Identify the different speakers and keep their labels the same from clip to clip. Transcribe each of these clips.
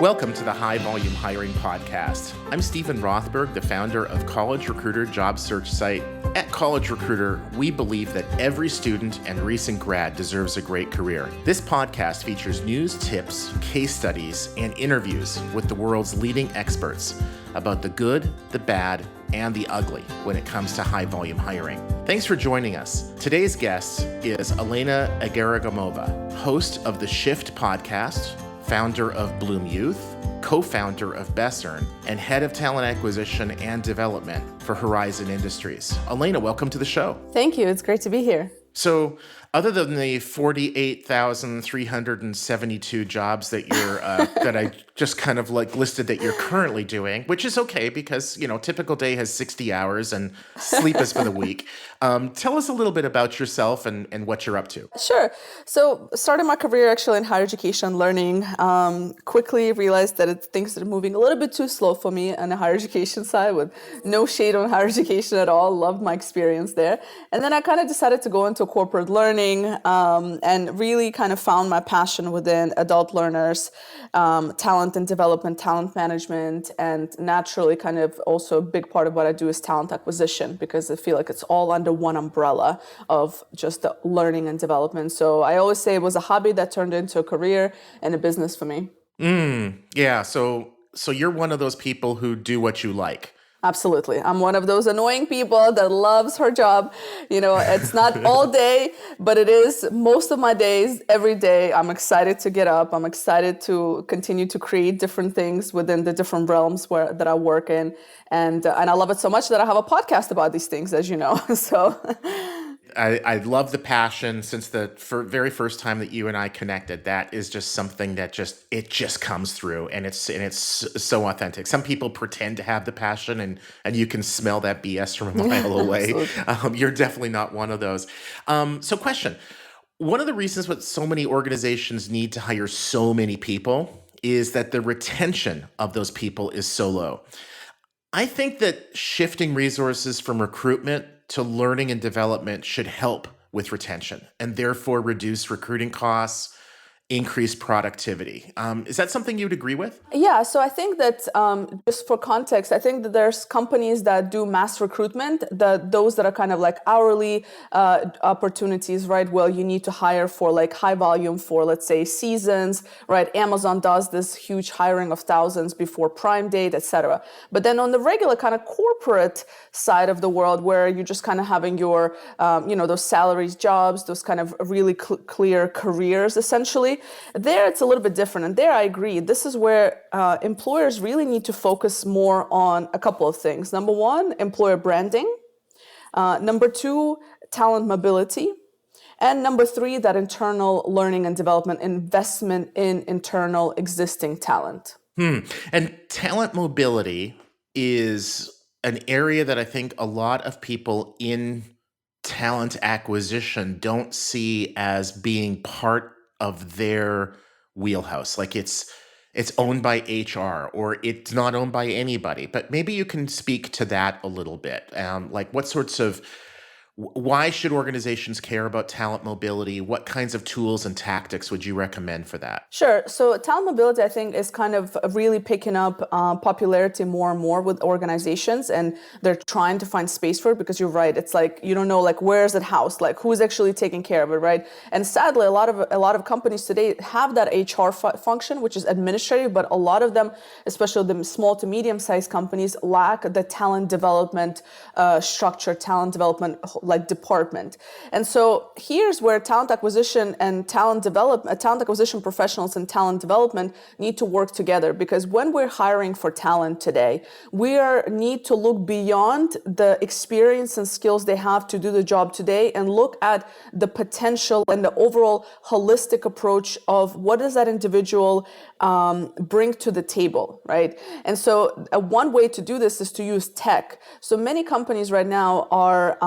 Speaker 1: Welcome to the High Volume Hiring Podcast. I'm Stephen Rothberg, the founder of College Recruiter job search site. At College Recruiter, we believe that every student and recent grad deserves a great career. This podcast features news, tips, case studies, and interviews with the world's leading experts about the good, the bad, and the ugly when it comes to high volume hiring. Thanks for joining us. Today's guest is Elena Agaragimova, host of the Shift podcast, founder of Bloom Youth, co-founder of Bessern, and head of talent acquisition and development for Horizon Industries. Elena, welcome to the show.
Speaker 2: Thank you. It's great to be here.
Speaker 1: So, other than the 48,372 jobs that you're that I just kind of like listed that you're currently doing, which is okay because, you know, typical day has 60 hours and sleep is for the week. Tell us a little bit about yourself and what you're up to.
Speaker 2: Sure. So started my career actually in higher education learning. Quickly realized that things are moving a little bit too slow for me on the higher education side, with no shade on higher education at all. Loved my experience there. And then I kind of decided to go into corporate learning and really kind of found my passion within adult learners, talent and development, talent management, and naturally kind of also a big part of what I do is talent acquisition, because I feel like it's all under one umbrella of just the learning and development. So I always say it was a hobby that turned into a career and a business for me.
Speaker 1: Yeah. So you're one of those people who do what you like.
Speaker 2: Absolutely. I'm one of those annoying people that loves her job. You know, it's not all day, but it is most of my days, every day. I'm excited to get up. I'm excited to continue to create different things within the different realms that I work in. And I love it so much that I have a podcast about these things, as you know. So
Speaker 1: I love the passion. Since the very first time that you and I connected, that is just something that just comes through, and it's so authentic. Some people pretend to have the passion, and you can smell that BS from a mile away. You're definitely not one of those. So question, one of the reasons what so many organizations need to hire so many people is that the retention of those people is so low. I think that shifting resources from recruitment to learning and development should help with retention and therefore reduce recruiting costs, increase productivity. Is that something you would agree with?
Speaker 2: Yeah, so I think that just for context, I think that there's companies that do mass recruitment, those that are kind of like hourly opportunities, right? Well, you need to hire for like high volume for, let's say, seasons, right? Amazon does this huge hiring of thousands before Prime Date, etc. But then on the regular kind of corporate side of the world, where you're just kind of having your, those salaries jobs, those kind of really clear careers, essentially, there it's a little bit different. And there I agree. This is where employers really need to focus more on a couple of things. Number one, employer branding. Number two, talent mobility. And number three, that internal learning and development, investment in internal existing talent.
Speaker 1: And talent mobility is an area that I think a lot of people in talent acquisition don't see as being part of their wheelhouse. Like it's owned by HR, or it's not owned by anybody. But maybe you can speak to that a little bit. Like what sorts of, why should organizations care about talent mobility? What kinds of tools and tactics would you recommend for that?
Speaker 2: Sure. So talent mobility, I think, is kind of really picking up popularity more and more with organizations, and they're trying to find space for it, because you're right. It's like, you don't know, like, where's it housed? Like, who's actually taking care of it, right? And sadly, a lot of companies today have that HR function, which is administrative, but a lot of them, especially the small to medium-sized companies, lack the talent development structure, talent development like department. And so here's where talent acquisition and talent acquisition professionals and talent development need to work together, because when we're hiring for talent today, we need to look beyond the experience and skills they have to do the job today and look at the potential and the overall holistic approach of what does that individual bring to the table, right? And so one way to do this is to use tech. So many companies right now are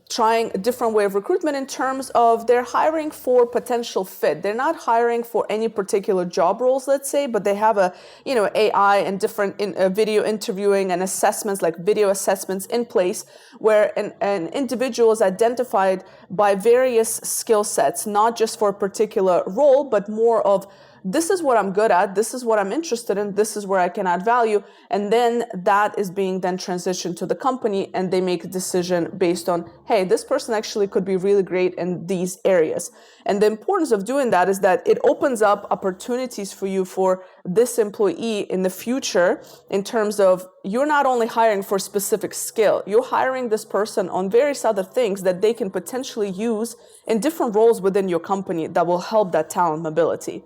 Speaker 2: trying a different way of recruitment in terms of they're hiring for potential fit. They're not hiring for any particular job roles, let's say, but they have AI and different video interviewing and assessments, like video assessments in place, where an individual is identified by various skill sets, not just for a particular role, but more of this is what I'm good at, this is what I'm interested in, this is where I can add value. And then that is being then transitioned to the company, and they make a decision based on, hey, this person actually could be really great in these areas. And the importance of doing that is that it opens up opportunities for you for this employee in the future, in terms of you're not only hiring for specific skill, you're hiring this person on various other things that they can potentially use in different roles within your company that will help that talent mobility.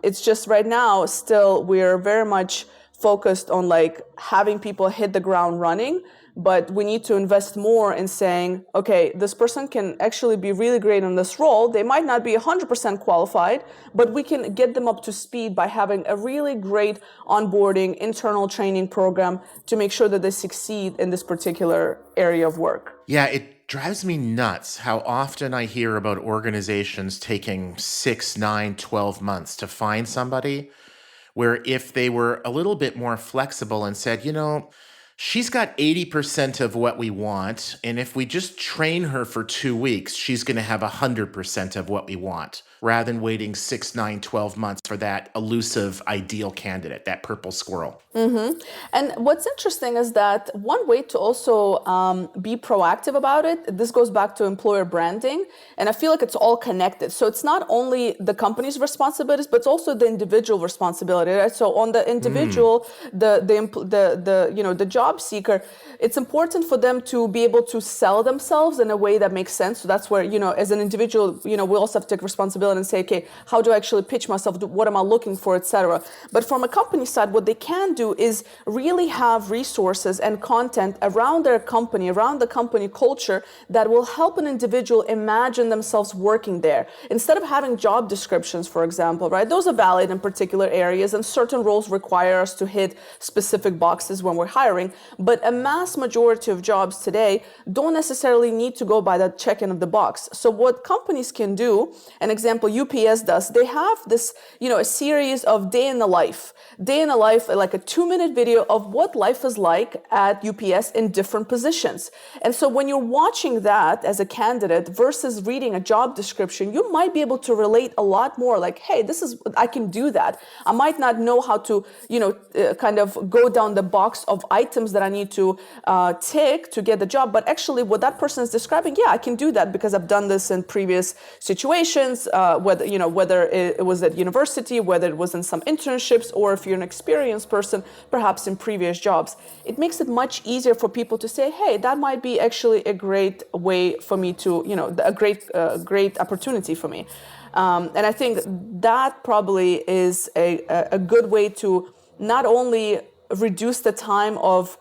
Speaker 2: It's just right now, still, we're very much focused on like having people hit the ground running, but we need to invest more in saying, okay, this person can actually be really great in this role. They might not be 100% qualified, but we can get them up to speed by having a really great onboarding, internal training program to make sure that they succeed in this particular area of work.
Speaker 1: Yeah, it drives me nuts how often I hear about organizations taking 6, 9, 12 months to find somebody, where if they were a little bit more flexible and said, she's got 80% of what we want, and if we just train her for 2 weeks, she's going to have 100% of what we want, rather than waiting 6, 9, 12 months for that elusive ideal candidate, that purple squirrel.
Speaker 2: Mm-hmm. And what's interesting is that one way to also be proactive about it, this goes back to employer branding, and I feel like it's all connected. So it's not only the company's responsibilities, but it's also the individual responsibility, right? So on the individual, the job seeker, it's important for them to be able to sell themselves in a way that makes sense. So that's where, as an individual, we also have to take responsibility and say, okay, how do I actually pitch myself? What am I looking for, etc. But from a company side, what they can do is really have resources and content around their company, around the company culture, that will help an individual imagine themselves working there. Instead of having job descriptions, for example, right? Those are valid in particular areas, and certain roles require us to hit specific boxes when we're hiring. But a mass majority of jobs today don't necessarily need to go by that check-in of the box. So what companies can do, an example UPS does, they have this, a series of day in the life, like a 2-minute video of what life is like at UPS in different positions. And so when you're watching that as a candidate versus reading a job description, you might be able to relate a lot more, like, hey, I can do that. I might not know how to, kind of go down the box of items that I need to tick to get the job, but actually what that person is describing, yeah, I can do that because I've done this in previous situations, whether it was at university, whether it was in some internships, or if you're an experienced person, perhaps in previous jobs. It makes it much easier for people to say, hey, that might be actually a great way for me to, a great opportunity for me. And I think that probably is a good way to not only reduce the time of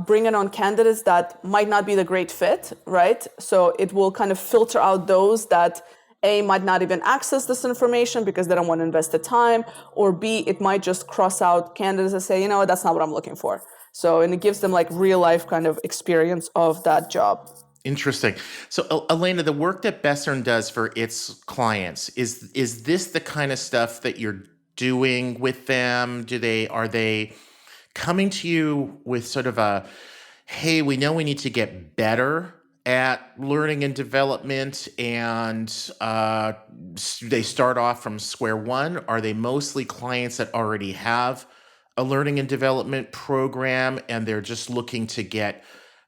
Speaker 2: bringing on candidates that might not be the great fit, right? So it will kind of filter out those that A, might not even access this information because they don't want to invest the time, or B, it might just cross out candidates and say, that's not what I'm looking for. So, and it gives them like real life kind of experience of that job.
Speaker 1: Interesting. So, Elena, the work that Bessern does for its clients, is this the kind of stuff that you're doing with them? Are they coming to you with sort of a, hey, we know we need to get better at learning and development, and they start off from square one? Are they mostly clients that already have a learning and development program and they're just looking to get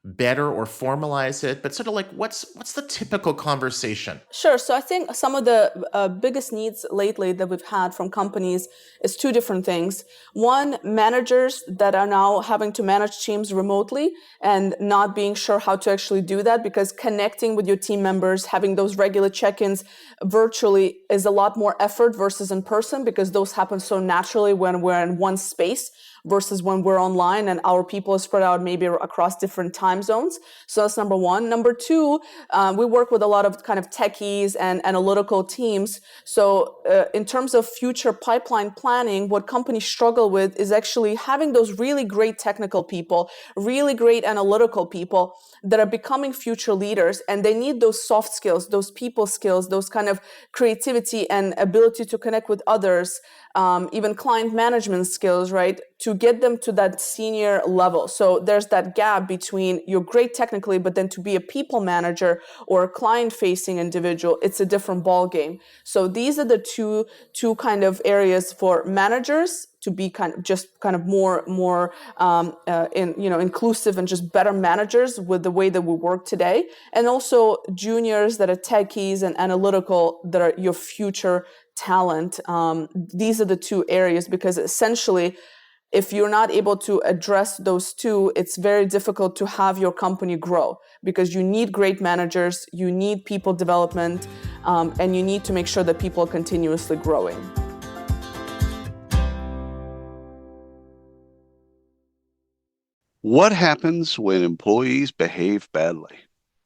Speaker 1: better or formalize it? But sort of like, what's the typical conversation?
Speaker 2: Sure. So I think some of the biggest needs lately that we've had from companies is two different things. One, managers that are now having to manage teams remotely and not being sure how to actually do that, because connecting with your team members, having those regular check-ins virtually is a lot more effort versus in person, because those happen so naturally when we're in one space versus when we're online and our people are spread out maybe across different time zones. So that's number one. Number two, we work with a lot of kind of techies and analytical teams. So in terms of future pipeline planning, what companies struggle with is actually having those really great technical people, really great analytical people that are becoming future leaders, and they need those soft skills, those people skills, those kind of creativity and ability to connect with others even client management skills, right? To get them to that senior level. So there's that gap between you're great technically, but then to be a people manager or a client-facing individual, it's a different ball game. So these are the two kind of areas for managers to be kind of more inclusive and just better managers with the way that we work today, and also juniors that are techies and analytical that are your future talent. These are the two areas, because essentially, if you're not able to address those two, it's very difficult to have your company grow, because you need great managers, you need people development, and you need to make sure that people are continuously growing.
Speaker 3: What happens when employees behave badly?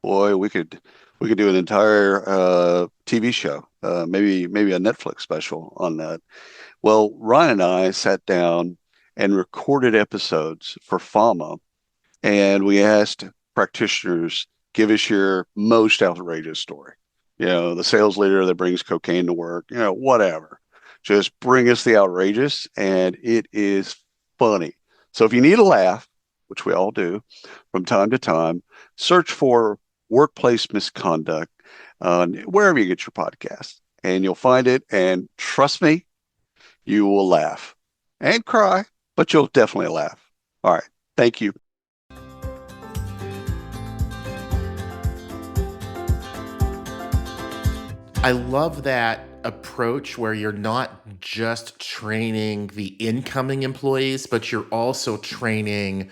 Speaker 3: Boy, we could do an entire TV show, maybe a Netflix special on that. Well, Ryan and I sat down and recorded episodes for FAMA, and we asked practitioners, give us your most outrageous story. The sales leader that brings cocaine to work, whatever. Just bring us the outrageous, and it is funny. So if you need a laugh, which we all do from time to time, search for workplace misconduct wherever you get your podcast, and you'll find it. And trust me, you will laugh and cry, but you'll definitely laugh. All right. Thank you.
Speaker 1: I love that approach where you're not just training the incoming employees, but you're also training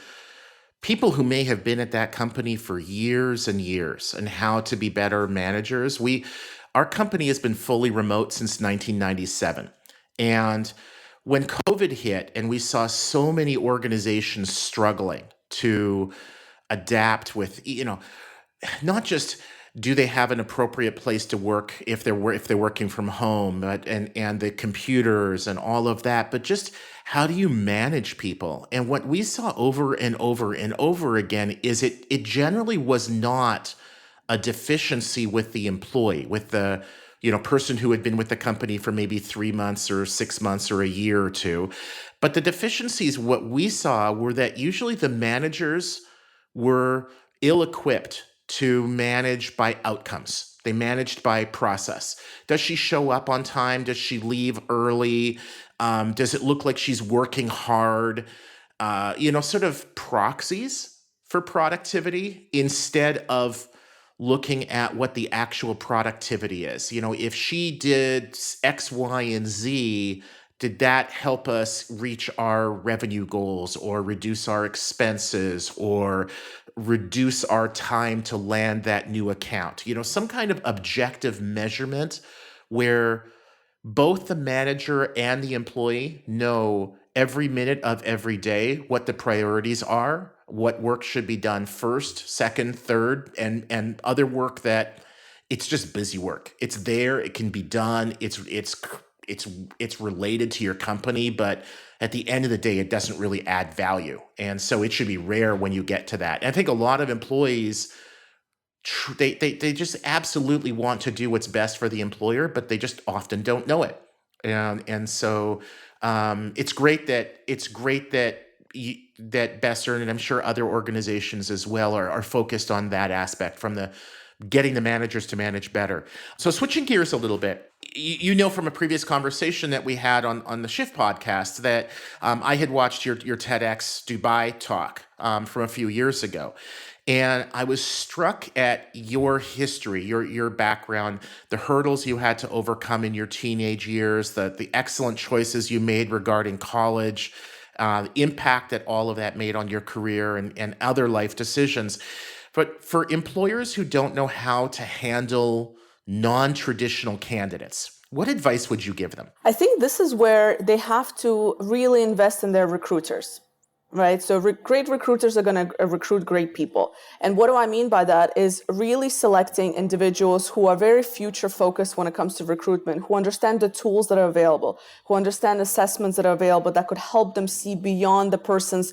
Speaker 1: people who may have been at that company for years and years and how to be better managers. Our company has been fully remote since 1997. And when COVID hit and we saw so many organizations struggling to adapt with, not just do they have an appropriate place to work if they're working from home, but and the computers and all of that, but just how do you manage people? And what we saw over and over and over again is it generally was not a deficiency with the employee, with the person who had been with the company for maybe 3 months or 6 months or a year or two. But the deficiencies, what we saw, were that usually the managers were ill-equipped to manage by outcomes. They managed by process. Does she show up on time? Does she leave early? Does it look like she's working hard? Sort of proxies for productivity instead of looking at what the actual productivity is. If she did X, Y, and Z, did that help us reach our revenue goals or reduce our expenses or reduce our time to land that new account? Some kind of objective measurement where both the manager and the employee know every minute of every day what the priorities are, what work should be done first, second, third, and other work that it's just busy work. It's there, it can be done, it's related to your company, but at the end of the day, it doesn't really add value. And so it should be rare when you get to that. And I think a lot of employees, they just absolutely want to do what's best for the employer, but they just often don't know it. And so it's great that that Bessern, and I'm sure other organizations as well, are focused on that aspect, from the getting the managers to manage better. So switching gears a little bit, you know from a previous conversation that we had on the Shift podcast that I had watched your TEDx Dubai talk from a few years ago. And I was struck at your history, your background, the hurdles you had to overcome in your teenage years, the excellent choices you made regarding college, the impact that all of that made on your career and other life decisions. But for employers who don't know how to handle non-traditional candidates, what advice would you give them?
Speaker 2: I think this is where they have to really invest in their recruiters, right? So great recruiters are going to recruit great people. And what do I mean by that is really selecting individuals who are very future focused when it comes to recruitment, who understand the tools that are available, who understand assessments that are available that could help them see beyond the person's,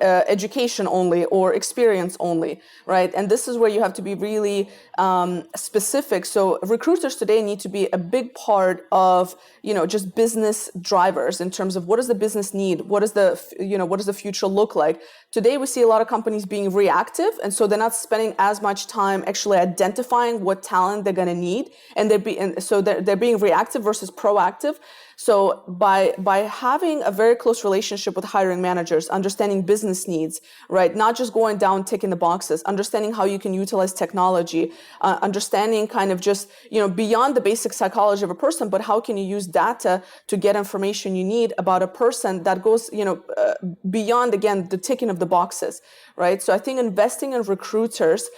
Speaker 2: education only or experience only, right? And this is where you have to be really specific. So recruiters today need to be a big part of, just business drivers in terms of what does the business need, what does the future look like. Today we see a lot of companies being reactive, and so they're not spending as much time actually identifying what talent they're going to need, and they're being reactive versus proactive. So by having a very close relationship with hiring managers, understanding business needs, right? Not just going down, ticking the boxes, understanding how you can utilize technology, understanding kind of just, beyond the basic psychology of a person, but how can you use data to get information you need about a person that goes, beyond, again, the ticking of the boxes, right? So I think investing in recruiters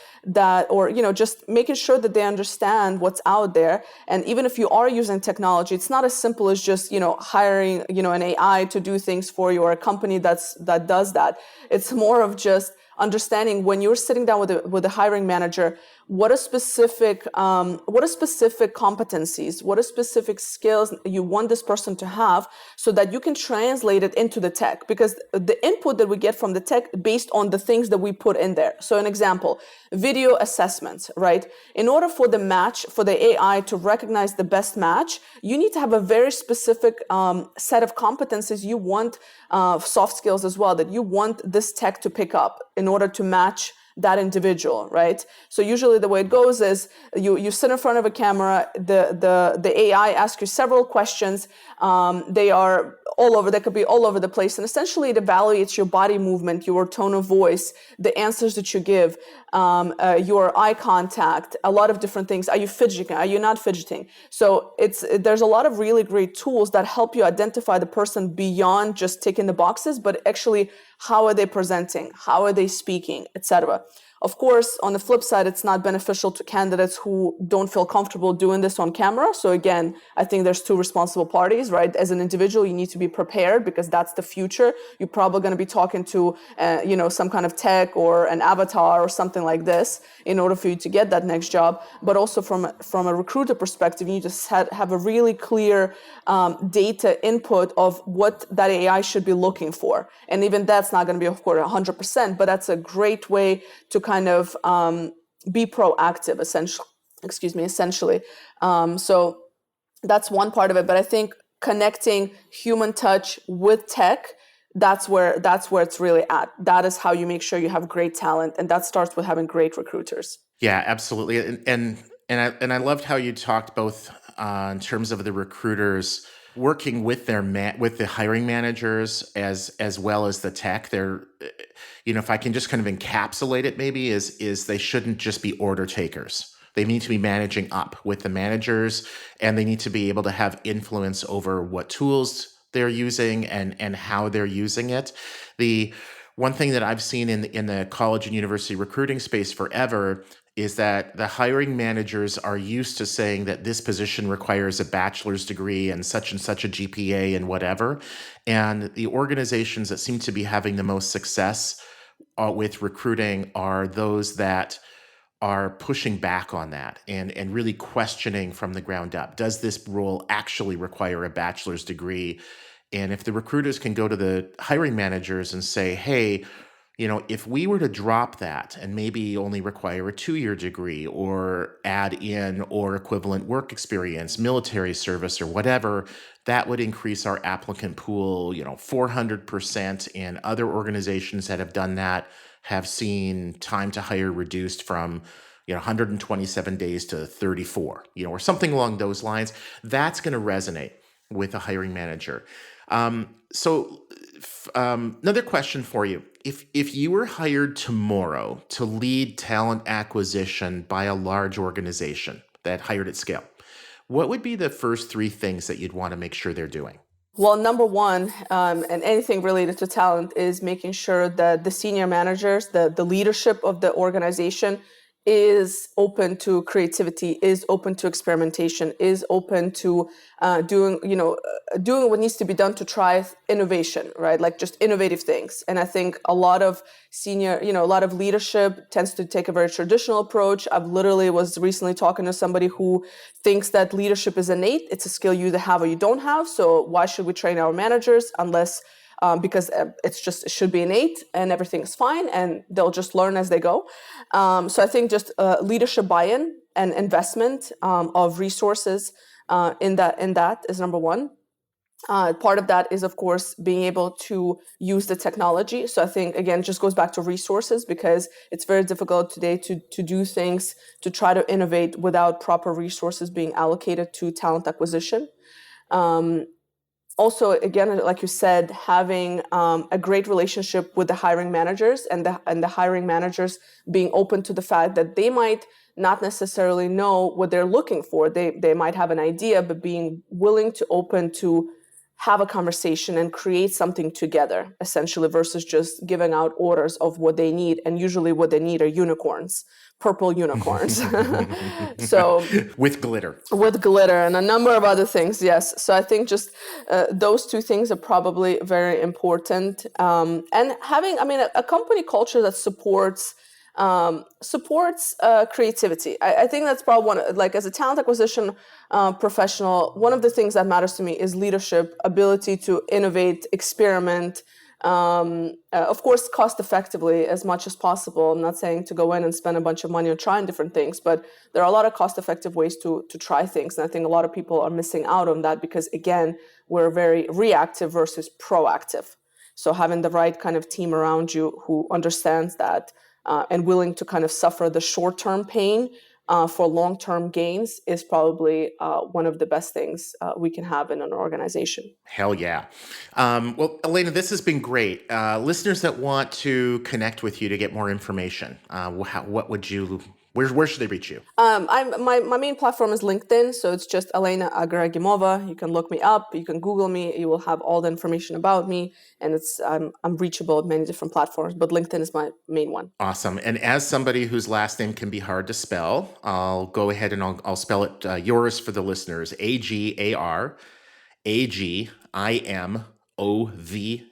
Speaker 2: just making sure that they understand what's out there. And even if you are using technology, it's not as simple as just, hiring, an AI to do things for you or a company that does that. It's more of just understanding when you're sitting down with a hiring manager, what are specific competencies, what are specific skills you want this person to have, so that you can translate it into the tech, because the input that we get from the tech based on the things that we put in there. So an example, video assessments, right? In order for the AI to recognize the best match, you need to have a very specific set of competencies you want, soft skills as well, that you want this tech to pick up in order to match that right? So usually the way it goes is you sit in front of a camera, the AI asks you several questions. They are all over, they could be all over the place. And essentially it evaluates your body movement, your tone of voice, the answers that you give, your eye contact, a lot of different things. Are you fidgeting? Are you not fidgeting? So there's a lot of really great tools that help you identify the person beyond just ticking the boxes, but actually how are they presenting? How are they speaking, etc. Of course, on the flip side, it's not beneficial to candidates who don't feel comfortable doing this on camera. So again, I think there's two responsible parties, right? As an individual, you need to be prepared because that's the future. You're probably going to be talking to, some kind of tech or an avatar or something like this in order for you to get that next job. But also from a recruiter perspective, you just have a really clear data input of what that AI should be looking for. And even that's not going to be, of course, 100%, but that's a great way to kind of be proactive, essentially. So that's one part of it. But I think connecting human touch with tech, that's where it's really at. That is how you make sure you have great talent, and that starts with having great recruiters.
Speaker 1: Yeah, absolutely. And I loved how you talked both in terms of the recruiters working with with the hiring managers as well as the tech. They're, if I can just kind of encapsulate it, maybe is they shouldn't just be order takers. They need to be managing up with the managers, and they need to be able to have influence over what tools they're using and how they're using it. The one thing that I've seen in the college and university recruiting space forever is that the hiring managers are used to saying that this position requires a bachelor's degree and such a GPA and whatever. And the organizations that seem to be having the most success with recruiting are those that are pushing back on that and really questioning from the ground up. Does this role actually require a bachelor's degree? And if the recruiters can go to the hiring managers and say, hey, if we were to drop that and maybe only require a 2-year degree or add in or equivalent work experience, military service or whatever, that would increase our applicant pool, 400%. And other organizations that have done that have seen time to hire reduced from 127 days to 34, or something along those lines. That's going to resonate with a hiring manager. Another question for you. If you were hired tomorrow to lead talent acquisition by a large organization that hired at scale, what would be the first 3 things that you'd want to make sure they're doing?
Speaker 2: Well, number one, and anything related to talent, is making sure that the senior managers, the leadership of the organization is open to creativity, is open to experimentation, is open to doing what needs to be done to try innovation, right? Like just innovative things. And I think a lot of a lot of leadership tends to take a very traditional approach. I've literally was recently talking to somebody who thinks that leadership is innate. It's a skill you either have or you don't have. So why should we train our managers unless because it should be innate and everything's fine and they'll just learn as they go. So I think just leadership buy-in and investment of resources in that is number one. Part of that is, of course, being able to use the technology. So I think, again, it just goes back to resources because it's very difficult today to do things, to try to innovate without proper resources being allocated to talent acquisition. Also, again, like you said, having a great relationship with the hiring managers and the hiring managers being open to the fact that they might not necessarily know what they're looking for. They might have an idea, but being willing to open to have a conversation and create something together, essentially, versus just giving out orders of what they need. And usually what they need are unicorns, purple unicorns. So
Speaker 1: with glitter
Speaker 2: and a number of other things. Yes. So I think just those two things are probably very important. And having, a company culture that supports creativity. I think that's probably one, like as a talent acquisition professional, one of the things that matters to me is leadership, ability to innovate, experiment, of course, cost effectively as much as possible. I'm not saying to go in and spend a bunch of money on trying different things, but there are a lot of cost effective ways to try things. And I think a lot of people are missing out on that because, again, we're very reactive versus proactive. So having the right kind of team around you who understands that and willing to kind of suffer the short-term pain for long-term gains is probably one of the best things we can have in an organization.
Speaker 1: Hell yeah. Well, Elena, this has been great. Listeners that want to connect with you to get more information, where should they reach you?
Speaker 2: My main platform is LinkedIn, so it's just Elena Agaragimova. You can look me up, you can Google me, you will have all the information about me, and I'm reachable at many different platforms, but LinkedIn is my main one.
Speaker 1: Awesome. And as somebody whose last name can be hard to spell, I'll go ahead and I'll spell it yours for the listeners. Agaragimov,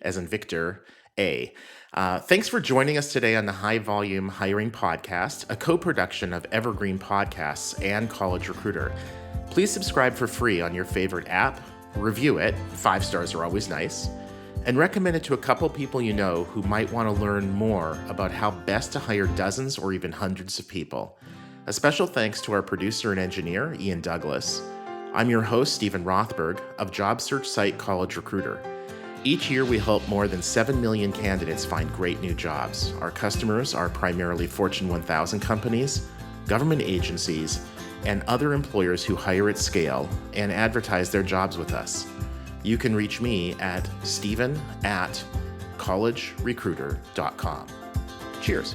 Speaker 1: as in Victor, A. Thanks for joining us today on the High Volume Hiring Podcast, a co-production of Evergreen Podcasts and College Recruiter. Please subscribe for free on your favorite app, review it, 5 stars are always nice, and recommend it to a couple people you know who might want to learn more about how best to hire dozens or even hundreds of people. A special thanks to our producer and engineer, Ian Douglas. I'm your host, Stephen Rothberg, of job search site College Recruiter. Each year, we help more than 7 million candidates find great new jobs. Our customers are primarily Fortune 1000 companies, government agencies, and other employers who hire at scale and advertise their jobs with us. You can reach me at stephen@collegerecruiter.com. Cheers.